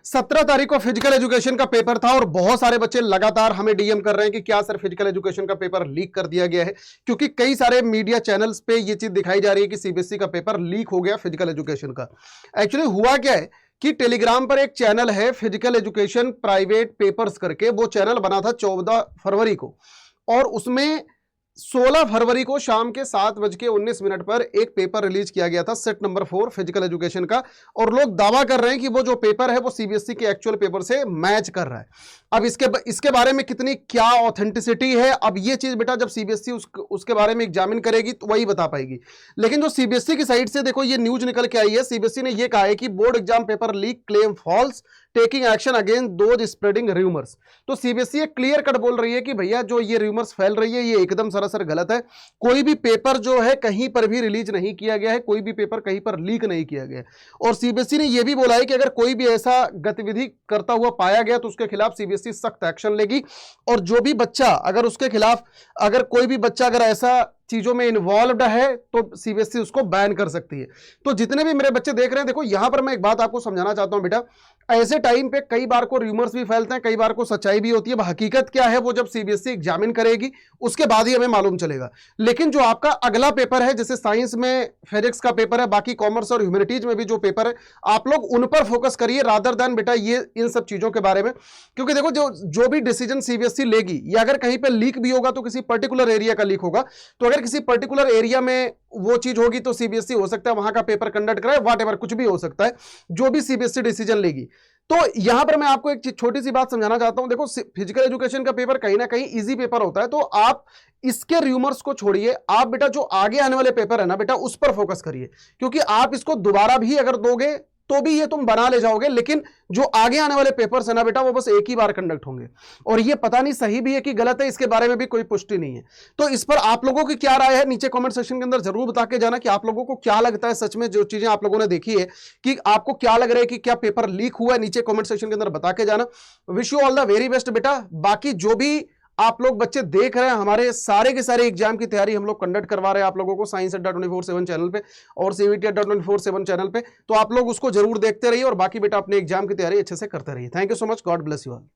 17 तारीख को physical education का पेपर था और बहुत सारे बच्चे लगातार हमें डीएम कर रहे हैं कि क्या सर फिजिकल एजुकेशन का पेपर लीक कर दिया गया है, क्योंकि कई सारे मीडिया चैनल्स पे ये चीज दिखाई जा रही है कि सीबीएसई का पेपर लीक हो गया फिजिकल एजुकेशन का। एक्चुअली हुआ क्या है कि टेलीग्राम पर एक चैनल है फिजिकल एजुकेशन प्राइवेट पेपर्स करके, वो चैनल बना था 14 फरवरी को और उसमें 16 फरवरी को शाम के 7:19 पर एक पेपर रिलीज किया गया था सेट नंबर 4 फिजिकल एजुकेशन का, और लोग दावा कर रहे हैं कि वो जो पेपर है वो सीबीएसई के एक्चुअल पेपर से मैच कर रहा है। अब इसके बारे में कितनी क्या ऑथेंटिसिटी है, अब ये चीज बेटा जब सीबीएसई उसके बारे में एग्जामिन करेगी तो वही बता पाएगी। लेकिन जो सीबीएसई की साइड से देखो ये न्यूज निकल के आई है, सीबीएसई ने ये कहा है कि board exam paper leak claim false, taking action against those spreading rumours. तो सीबीएसई क्लियर कट बोल रही है कि भैया जो ये र्यूमर्स फैल रही है ये एकदम सरासर गलत है। कोई भी पेपर जो है कहीं पर भी रिलीज नहीं किया गया है, कोई भी पेपर कहीं पर लीक नहीं किया गया है। और सीबीएसई ने यह भी बोला है कि अगर कोई भी ऐसा गतिविधि करता हुआ पाया गया तो उसके खिलाफ सीबीएसई सख्त एक्शन लेगी, और जो भी बच्चा अगर उसके खिलाफ अगर कोई भी बच्चा अगर ऐसा चीजों में इन्वॉल्वड है तो सीबीएसई उसको बैन कर सकती है। तो जितने भी मेरे बच्चे देख रहे हैं, देखो यहां पर मैं एक बात आपको समझाना चाहता हूं बेटा, ऐसे टाइम पे कई बार को रूमर्स भी फैलते हैं, कई बार को सच्चाई भी होती है। हकीकत क्या है वो जब सीबीएसई एग्जामिन करेगी उसके बाद ही हमें मालूम चलेगा। लेकिन जो आपका अगला पेपर है, जैसे साइंस में फिजिक्स का पेपर है, बाकी कॉमर्स और ह्यूमैनिटीज में भी जो पेपर है, आप लोग उन पर फोकस करिए रादर देन बेटा ये इन सब चीजों के बारे में। क्योंकि देखो जो भी डिसीजन सीबीएसई लेगी, या अगर कहीं पर लीक भी होगा तो किसी पर्टिकुलर एरिया का लीक होगा, तो अगर किसी पर्टिकुलर एरिया में वो चीज होगी तो सीबीएसई हो सकता है वहां का पेपर कंडक्ट कराए, व्हाटएवर कुछ भी हो सकता है जो भी सीबीएसई डिसीजन लेगी। तो यहां पर मैं आपको एक छोटी सी बात समझाना चाहता हूं। देखो फिजिकल एजुकेशन का पेपर कहीं ना कहीं इजी पेपर होता है, तो आप इसके रूमर्स को छोड़िए, आप बेटा जो आगे आने वाले पेपर है ना बेटा उस पर फोकस करिए, क्योंकि आप इसको दोबारा भी अगर दोगे तो भी ये तुम बना ले जाओगे, लेकिन जो आगे आने वाले पेपर्स है ना बेटा वो बस एक ही बार कंडक्ट होंगे, और ये पता नहीं सही भी है कि गलत है, इसके बारे में भी कोई पुष्टि नहीं है। तो इस पर आप लोगों की क्या राय है नीचे कमेंट सेक्शन के अंदर जरूर बता के जाना कि आप लोगों को क्या लगता है, सच में जो चीजें आप लोगों ने देखी है कि आपको क्या लग रहा है कि क्या पेपर लीक हुआ है, नीचे कमेंट सेक्शन के अंदर बता के जाना। Wish you all the very best बेटा। बाकी जो भी आप लोग बच्चे देख रहे हैं, हमारे सारे के सारे एग्जाम की तैयारी हम लोग कंडक्ट करवा रहे हैं आप लोगों को साइंस अड्डा 24/7 चैनल पे और सीवीटी अड्डा 24/7 चैनल पे, तो आप लोग उसको जरूर देखते रहिए और बाकी बेटा अपने एग्जाम की तैयारी अच्छे से करते रहिए। Thank you so much, God bless you all.